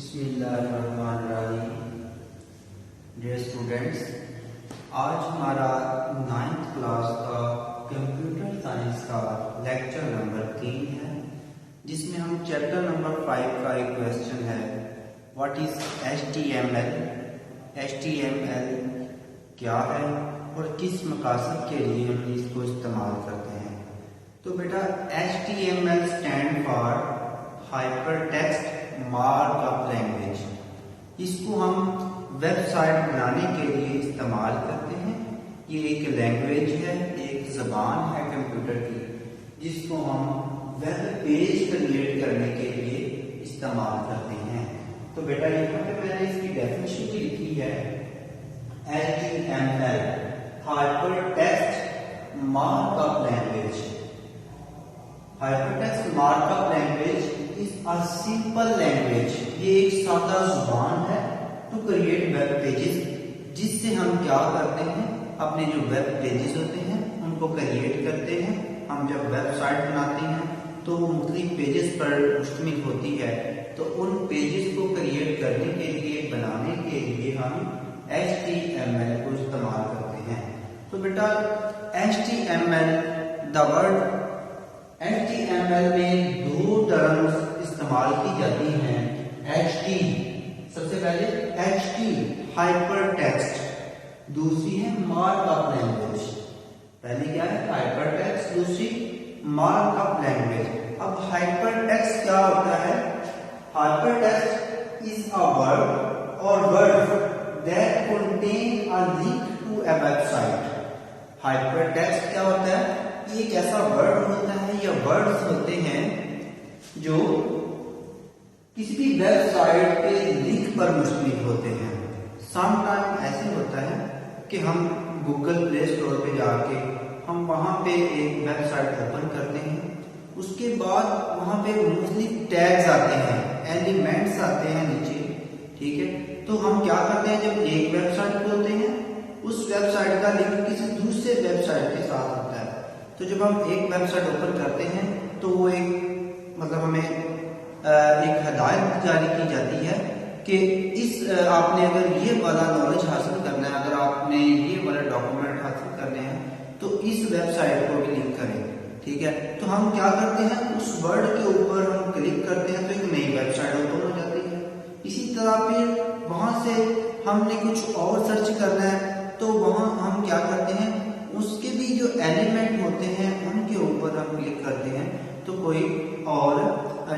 बिस्मिल्लाहिर्रहमानिर्रहीम। Dear students, आज हमारा 9th क्लास का कंप्यूटर साइंस का लेक्चर नंबर 3 है, जिसमें हम चैप्टर नंबर 5 का एक क्वेश्चन है, व्हाट इज HTML। HTML क्या है और किस मकासद के लिए हम इसको इस्तेमाल करते हैं। तो बेटा HTML stand for hypertext markup language. इसको हम वेबसाइट बनाने के लिए इस्तेमाल करते हैं। ये एक लैंग्वेज है, एक ज़बान है कंप्यूटर की, जिसको हम वेब पेज क्रिएट करने के लिए इस्तेमाल करते हैं। तो बेटा यहाँ पे मैंने इसकी डेफिनेशन लिखी है, HTML hypertext markup language. Hypertext markup language is a simple language. ये एक सादा जुबान है टू क्रिएट वेब पेजेस, जिससे हम क्या करते हैं, अपने जो वेब पेजेस होते हैं उनको क्रिएट करते हैं। हम जब वेबसाइट बनाते हैं तो वो मुख्तलिफ पेजेस पर मुश्तमिल होती है, तो उन पेजेस को क्रिएट करने के लिए, बनाने के लिए हम HTML को इस्तेमाल करते हैं। तो बेटा HTML द वर्ड HTML में दो टर्म्स इस्तेमाल की जाती हैं। HT सबसे पहले HT हाइपरटेक्स्ट, दूसरी है मार्कअप लैंग्वेज। पहले क्या है हाइपरटेक्स्ट, दूसरी मार्कअप लैंग्वेज। अब हाइपरटेक्स्ट क्या होता है? हाइपरटेक्स्ट इज अ वर्ड और word that contain a link to a website. Hypertext क्या होता है? ये एक ऐसा वर्ड होता है या वर्ड्स होते हैं जो किसी भी वेबसाइट के लिंक पर मुश्तमिल होते हैं। समटाइम ऐसे होता है कि हम गूगल प्ले स्टोर पे जाके हम वहां पे एक वेबसाइट ओपन करते हैं, उसके बाद वहां पे मुख्तलिफ टैग्स आते हैं, एलिमेंट्स आते हैं नीचे, ठीक है। तो हम क्या करते हैं, जब एक वेबसाइट खोलते हैं उस वेबसाइट का लिंक किसी दूसरे वेबसाइट के साथ होता है। तो जब हम एक वेबसाइट ओपन करते हैं तो वो एक मतलब हमें एक हिदायत जारी की जाती है कि इस आपने अगर ये वाला नॉलेज हासिल करना है, अगर आपने ये वाला डॉक्यूमेंट हासिल करने हैं तो इस वेबसाइट को भी लिंक करें, ठीक है। तो हम क्या करते हैं, उस वर्ड के ऊपर हम क्लिक करते हैं तो एक नई वेबसाइट ओपन हो जाती है। इसी तरह फिर वहां से हमने कुछ और सर्च करना है तो वहां हम क्या करते हैं, उसके भी जो एलिमेंट होते हैं उनके ऊपर हम क्लिक करते हैं तो कोई और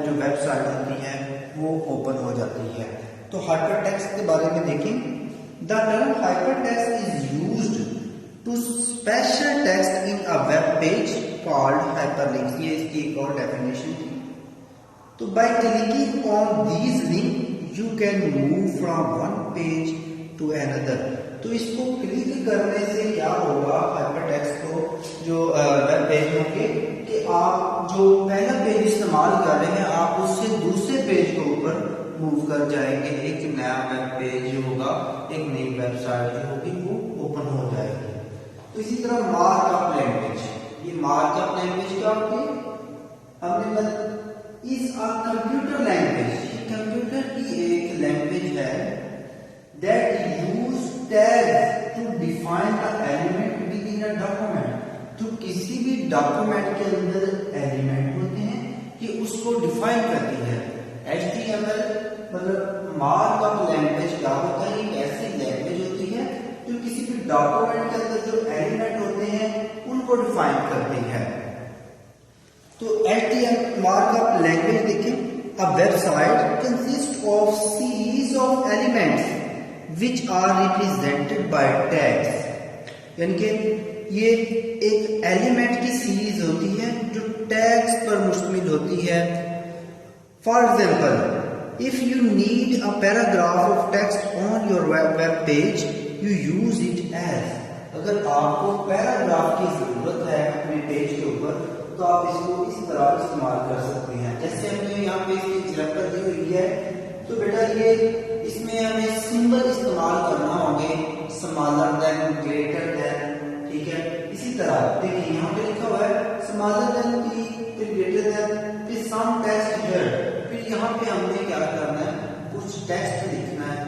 जो वेबसाइट होती है वो ओपन हो जाती है। तो हाइपरटेक्स्ट के बारे में देखें, the term hypertext is used to special text in a web page called hyperlinks. ये इसकी एक और डेफिनेशन थी। तो by clicking on these link you can move from one page to another. तो इसको क्लिक करने से क्या होगा, हाइपरटेक्स्ट को जो वेब पेज होंगे कि आप जो पहला पेज इस्तेमाल कर रहे हैं आप उससे दूसरे पेज के ऊपर मूव कर जाएंगे। एक नया वेब पेज जो होगा, एक नई वेबसाइट जो होगी वो ओपन हो जाएगी। तो इसी तरह मार्कअप लैंग्वेज, ये मार्कअप लैंग्वेज क्या होती है, हमने इज अ कंप्यूटर लैंग्वेज। ये कंप्यूटर की एक लैंग्वेज है that use tags to define the element within a document. जो किसी भी डॉक्यूमेंट के अंदर एलिमेंट होते हैं कि उसको डिफाइन करती है। HTML मतलब मार्कअप लैंग्वेज क्या होता है, एक ऐसी लैंग्वेज होती है जो किसी भी डॉक्यूमेंट के अंदर जो एलिमेंट होते हैं उनको डिफाइन करती है। तो HTML मार्कअप लैंग्वेज देखें, a website consist of series of elements which are represented by tags। यानी कि ये एक एलिमेंट की सीरीज होती है जो टैग्स पर मुश्तमिल होती है। For example, if you need a paragraph of text on your web page you use it as. अगर आपको पैराग्राफ की जरूरत है अपने पेज के ऊपर तो आप इसको इस तरह इस्तेमाल कर सकते हैं। जैसे हमने यहाँ पे इसकी एग्जाम्पल दी हुई है, तो बेटा ये इसमें हमें सिंबल इस्तेमाल करना होंगे, स्मॉलर देन, ग्रेटर देन, ठीक है। इसी तरह देखिए यहाँ पे लिखा हुआ है स्मॉलर देन की, फिर ग्रेटर देन, फिर सम टेक्स्ट हियर। फिर यहाँ पे हमने क्या करना है, कुछ टेक्स्ट लिखना है।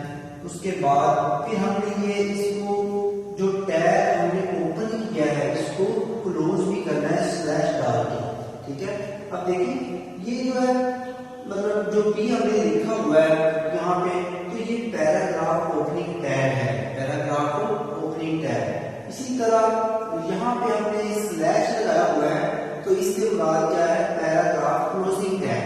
उसके बाद फिर हमने ये इसको जो टैग हमने ओपन किया है इसको क्लोज भी करना है स्लैश डाल के, ठीक है। अब देखिए ये जो है मतलब जो भी हमने लिखा हुआ है यहाँ पे, तो ये पैराग्राफ ओपनिंग टैग है, पैराग्राफ ओपनिंग टैग। इसी तरह यहाँ पे हमने स्लैश लगाया हुआ है, तो इससे मुराद क्या है, पैराग्राफ क्लोजिंग टैग।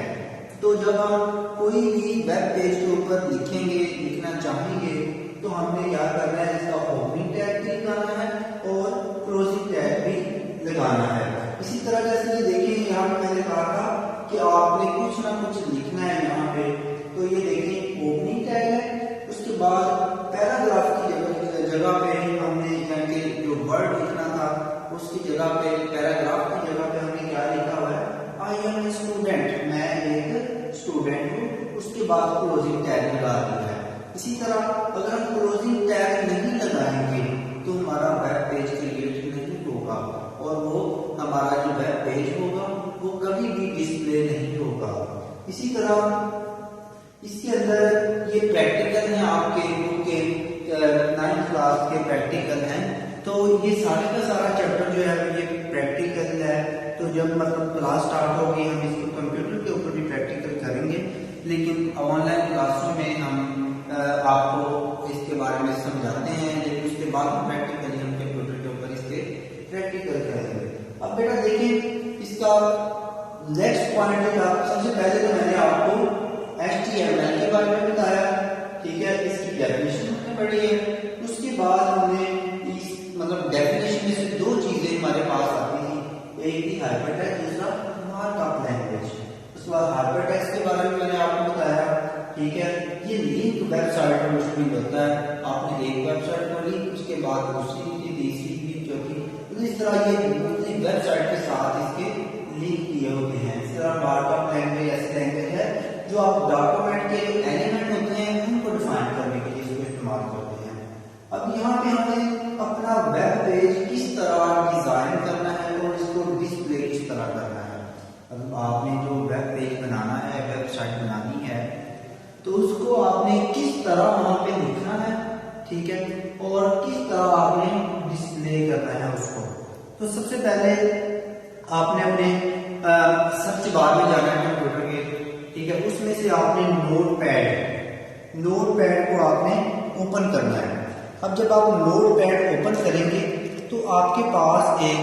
तो जब हम कोई भी वेब पेज के ऊपर लिखेंगे, लिखना चाहेंगे, तो हमने क्या करना है, इसका ओपनिंग टैग भी लगाना है और क्लोजिंग टैग भी लगाना है। इसी तरह जैसे ये देखिए यहाँ पे मैंने कहा था कि आपने कुछ ना कुछ लिखना है यहाँ पे, तो ये देखिए ओपनिंग टैग है। उसके बाद पैराग्राफ की जगह पे हमने यानी जो वर्ड लिखना था उसकी जगह पे, पैराग्राफ की जगह पे हमने क्या लिखा हुआ है, आई एम ए स्टूडेंट, मैं एक स्टूडेंट हूँ। उसके बाद क्लोजिंग टैग लगा दिया है। इसी तरह अगर हम क्लोजिंग टैग नहीं लगाएंगे तो हमारा वेब पेज क्रिएट नहीं होगा और वो हमारा जो वेब पेज होगा वो कभी भी डिस्प्ले नहीं होगा। इसी तरह इसके अंदर ये प्रैक्टिकल है, आपके बुक के 9th क्लास के प्रैक्टिकल हैं। तो ये सारे का सारा चैप्टर जो है ये प्रैक्टिकल है। तो जब मतलब क्लास स्टार्ट होगी हम इसको कंप्यूटर के ऊपर भी प्रैक्टिकल करेंगे, लेकिन ऑनलाइन क्लासों में हम आपको इसके बारे में समझाते हैं, लेकिन उसके बाद प्रैक्टिकली हम कंप्यूटर के ऊपर इसके प्रैक्टिकल करेंगे। अब बेटा देखिए इसका नेक्स्ट पॉइंट था, सबसे पहले तो मैंने आपको HTML के बारे में बताया, ठीक है, इसकी डेफिनेशन हमने पढ़ी है। उसके बाद हमने इस मतलब डेफिनेशन में से दो चीजें हमारे पास आती थी, एक थी हाइपरटेक्स्ट, दूसरा मार्कअप लैंग्वेज। उसके बाद हाइपरटेक्स्ट के बारे में मैंने आपको बताया, ठीक है, ये लिंक वेबसाइट पर मुश्किल होता है। आपने एक वेबसाइट खोली, उसके बाद दूसरी, तीसरी, चौथी, तो इस तरह ये दूसरी वेबसाइट के साथ इसके लिंक किए होते हैं। इस तरह मार्कअप लैंग्वेज ऐसी लैंग्वेज है जो आप डॉक्यूमेंट के एलिमेंट होते हैं उनको डिफाइन करने के लिए इसको इस्तेमाल करते हैं। अब यहाँ पे हमें अपना वेब पेज किस तरह डिजाइन करना है और इसको डिस्प्ले किस तरह करना है। अब आपने जो वेब पेज बनाना है, वेबसाइट बनानी है, तो उसको आपने किस तरह वहां पे लिखना है, ठीक है, और किस तरह आपने डिस्प्ले करना है उसको। तो सबसे पहले आपने अपने सर्च बार में जाना है कंप्यूटर के, ठीक है, उसमें से आपने नोटपैड को आपने ओपन करना है। अब जब आप नोटपैड ओपन करेंगे तो आपके पास एक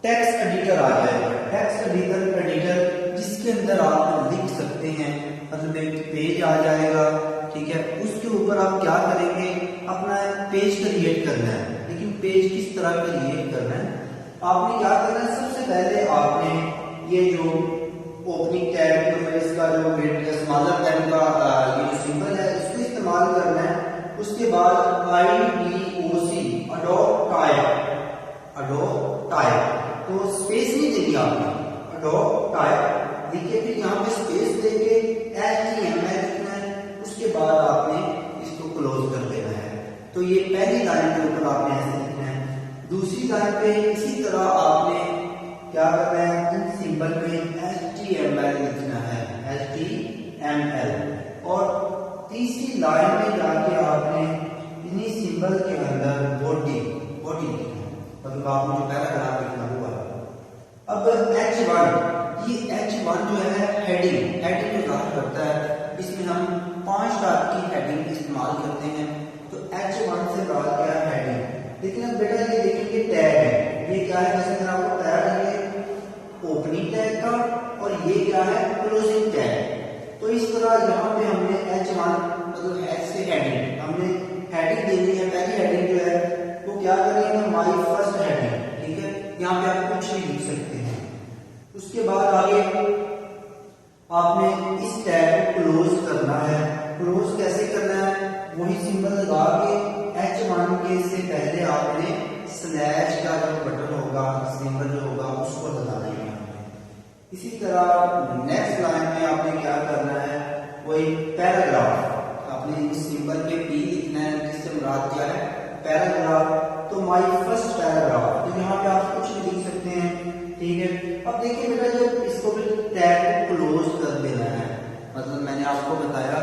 टेक्स्ट एडिटर आ जाएगा, टेक्स्ट एडिटर जिसके अंदर आप लिख सकते हैं, मतलब एक पेज आ जाएगा, ठीक है। उसके ऊपर आप क्या करेंगे, अपना पेज क्रिएट करना है, लेकिन पेज किस तरह क्रिएट करना है, आपने क्या करना है, सबसे पहले आपने ये जो ओपनिंग टैग मतलब इसका जो स्मॉलर पेन का ये जो सिंबल है इसको इस्तेमाल करना है। उसके बाद IDOC अडोब टाइप, तो स्पेस नहीं देगी आपने, अडोब टाइप देखिए, फिर यहाँ पे स्पेस देके HTML लिखना है। उसके बाद आपने इसको क्लोज कर देना है। तो ये पहली लाइन के ऊपर आपने ऐसे लिखना है। दूसरी लाइन पे इसी तरह आपने क्या करना है, इन सिंबल पे HTML लिखना है, HTML। और तीसरी लाइन में जाके आपने इन्हीं सिंबल के अंदर बॉडी लिखना है, मतलब आपने जो पैराग्राफ लिखना हुआ। अब H1, ये H1 जो है हेडिंग को जाहिर करता है। इसमें हम 5 टाइप की हेडिंग इस्तेमाल करते हैं। तो H1 से बात क्या है, हेडिंग। लेकिन अब बेटा ये देखिए टैग है, ये क्या है, जैसे मैंने आपको बताया ये ओपनिंग टैग का, और ये क्या है, क्लोजिंग टैग। तो इस तरह यहाँ पे हमने H1 मतलब H से हेडिंग, हमने हेडिंग देनी है। पहली हेडिंग जो है वो क्या करेंगे, माय फर्स्ट हेडिंग, ठीक है, यहाँ पे आप कुछ भी लिख सकते हैं। उसके बाद आगे आपने इस टैग को क्लोज करना है। क्लोज कैसे करना है, वही सिंबल लगा के H1 के से पहले आपने स्लैश का जो बटन होगा, सिंबल जो होगा उसको लगाना है। इसी तरह नेक्स्ट लाइन में आपने क्या करना है, वही पैराग्राफ, आपने इस सिंबल पे P लिखना है, जिससे मुराद क्या है, पैराग्राफ। तो माय फर्स्ट पैराग्राफ, तो यहाँ पे आप कुछ भी लिख सकते हैं, ठीक है। अब देखिए बेटा जब इसको भी टैग को क्लोज कर देना है, मतलब मैंने आपको बताया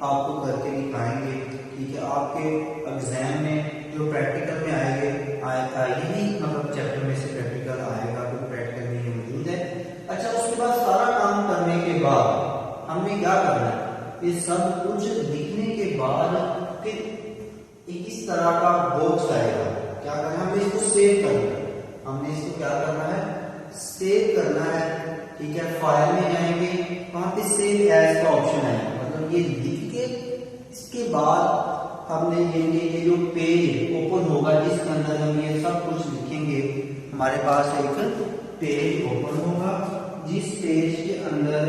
आपको करके दिखाएंगे। ठीक है, आपके एग्जाम में जो प्रैक्टिकल में आएंगे यही मतलब चैप्टर में से प्रैक्टिकल आएगा, तो प्रैक्टिकल में ये मौजूद है। अच्छा, उसके बाद सारा काम करने के बाद हमने क्या करना है, ये सब कुछ लिखने के बाद फिर इस तरह का बॉक्स आएगा। क्या करना है, हमें इसको सेव करना है। हमने इसको क्या करना है, सेव करना है। ठीक है, फाइल में जाएंगे, वहां पे सेव एज का ऑप्शन है, मतलब ये लिख के इसके बाद हमने ये जो पेज ओपन होगा जिसके अंदर हम ये सब कुछ लिखेंगे, हमारे पास एक पेज ओपन होगा जिस पेज के अंदर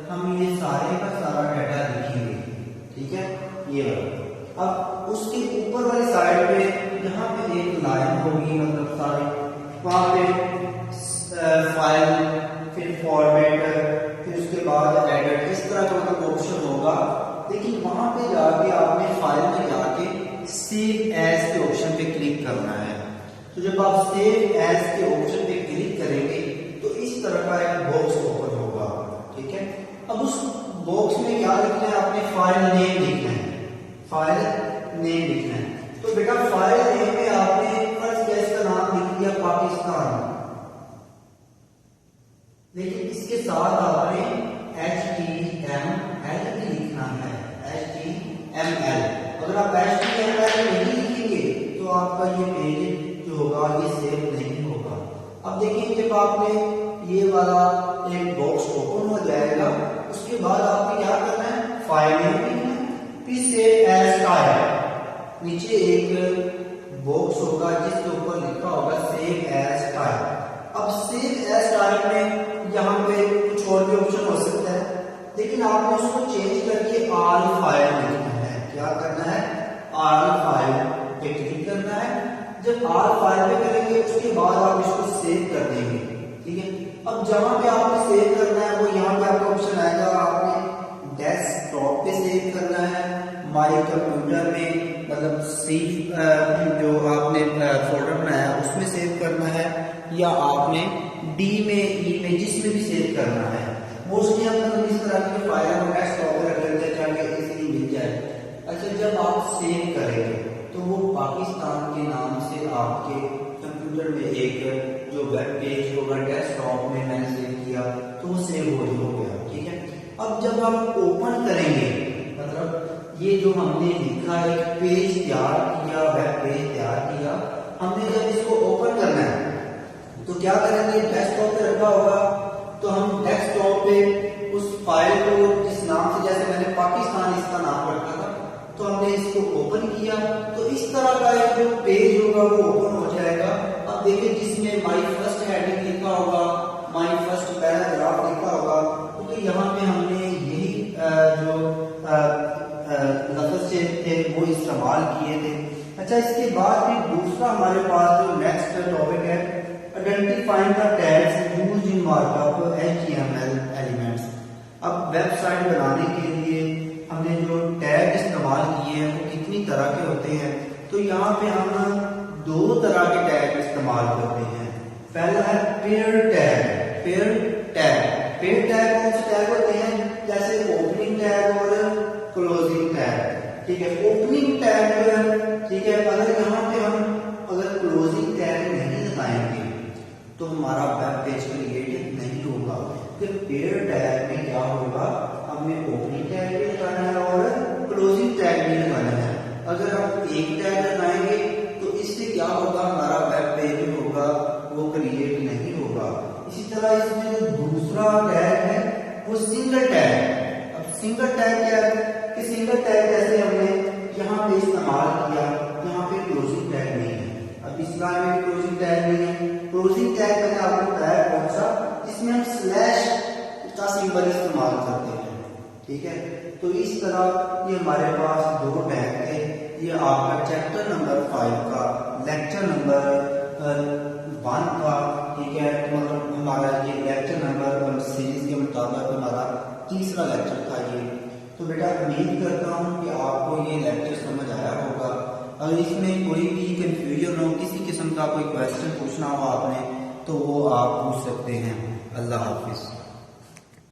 हम ये सारे का सारा डाटा लिखेंगे। ठीक है, ये अब उसके ऊपर वाली साइड पे यहाँ पे एक लाइन होगी, मतलब सारे वहां पे फाइल, फिर फॉर्मेट, फिर उसके बाद एडिट, इस तरह का मतलब ऑप्शन होगा। लेकिन वहां पे जाके आपने फाइल में जाके सेव एज के ऑप्शन पे क्लिक करना है। तो जब आप सेव एज के ऑप्शन पे क्लिक करेंगे तो इस तरह का एक बॉक्स ओपन होगा। ठीक है, अब उस बॉक्स में क्या लिखना है, आपने फाइल नेम लिखना है, फाइल नेम लिखना है। तो बेटा फाइल नेम में आपने फर्स्ट इसका नाम लिख दिया पाकिस्तान, लेकिन इसके साथ आपने HTML भी लिखना है, HTML। अगर आप HTML नहीं लिखेंगे तो आपका ये पेज जो होगा ये सेव नहीं होगा। अब देखिए, जब आपने ये वाला एक बॉक्स ओपन हो जाएगा, उसके बाद आपने क्या करना है, फाइल नेम लिखना है, फिर सेव एज टाइप, नीचे एक बॉक्स होगा जिसके ऊपर लिखा होगा सेव एज टाइप। अब सेव एज टाइप में यहाँ पे कुछ और भी ऑप्शन हो सकता है, लेकिन आपने उसको चेंज करके ऑल फाइल लिखना है। क्या करना है, ऑल फाइल पे क्लिक करना है। जब ऑल फाइल पे करेंगे उसके बाद आप इसको सेव कर देंगे। ठीक है, अब जहां पे आपने सेव करना है वो यहाँ पे आपका ऑप्शन आएगा, आपने डेस्कटॉप पे सेव करना है, माई कंप्यूटर में मतलब सी जो आपने फोल्डर बनाया उसमें सेव करना है, या आपने डी में, ई में, जिसमें भी सेव करना है। मोस्टली हम मतलब इस तरह की फाइल हम डेस्कटॉप पे रख लेते हैं ताकि इजीली मिल जाए। अच्छा, जब आप सेव करेंगे तो वो पाकिस्तान के नाम से आपके कंप्यूटर में एक जो वेब पेज होगा डेस्कटॉप में मैंने सेव किया तो वो सेव हो गया। ठीक है, अब जब आप ओपन करेंगे, मतलब ये जो हमने लिखा एक पेज तैयार किया, वेब पेज तैयार किया, हमने जब इसको ओपन करना है तो क्या करेंगे, डेस्कटॉप पे रखा होगा तो हम डेस्कटॉप पे उस फाइल को जिस नाम से, जैसे मैंने पाकिस्तान इसका नाम रखा था, तो हमने इसको ओपन किया तो इस तरह का एक जो पेज होगा वो ओपन हो जाएगा। अब देखिए, जिसमें माई फर्स्ट हेडिंग लिखा होगा, माई फर्स्ट पैराग्राफ लिखा होगा, क्योंकि यहाँ पे हमने यही जो लफ्ज थे वो इस्तेमाल किए थे। अच्छा, इसके बाद फिर दूसरा हमारे पास जो नेक्स्ट टॉपिक है, identifying the tags used in markup HTML elements. अब वेबसाइट बनाने के लिए हमने जो टैग इस्तेमाल किए हैं वो कितनी तरह के होते हैं, तो यहाँ पे हम दो तरह के टैग इस्तेमाल करते हैं। पहला है पेयर टैग। पेयर टैग कौन से टैग होते हैं, जैसे ओपनिंग टैग और क्लोजिंग टैग। ठीक है, ओपनिंग टैग, ठीक है, अगर यहाँ पे हम अगर क्लोजिंग टैग नहीं लगाएंगे तो हमारा वेब पेज क्रिएट नहीं होगा। फिर पेयर टैग में क्या होगा, हमें ओपनिंग टैग भी लगाना है और क्लोजिंग टैग भी लगाना है। अगर हम एक टैग लगाएंगे तो इससे क्या होगा, हमारा वेब पेज होगा वो क्रिएट नहीं होगा। इसी तरह इसमें जो दूसरा टैग है वो सिंगल टैग। अब सिंगल टैग क्या है कि सिंगल टैग जैसे हमने यहाँ पे इस्तेमाल किया, यहाँ पे क्लोजिंग टैग नहीं है। अब इस लाइन में क्लोजिंग टैग नहीं है। क्लोजिंग टैग मैंने आपको बताया कौन सा, जिसमें हम स्लैश का सिंबल इस्तेमाल करते हैं। ठीक है, तो इस तरह ये हमारे पास दो टैग थे। ये आपका चैप्टर नंबर 5 का लेक्चर नंबर 1 का, ठीक है, मतलब हमारा ये लेक्चर नंबर सीरीज के मुताबिक हमारा तीसरा लेक्चर था ये। तो बेटा उम्मीद करता हूँ कि आपको ये लेक्चर समझ आया होगा। अगर इसमें कोई भी कंफ्यूजन हो, किसी किस्म का कोई क्वेश्चन पूछना हो आपने, तो वो आप पूछ सकते हैं। अल्लाह हाफिज।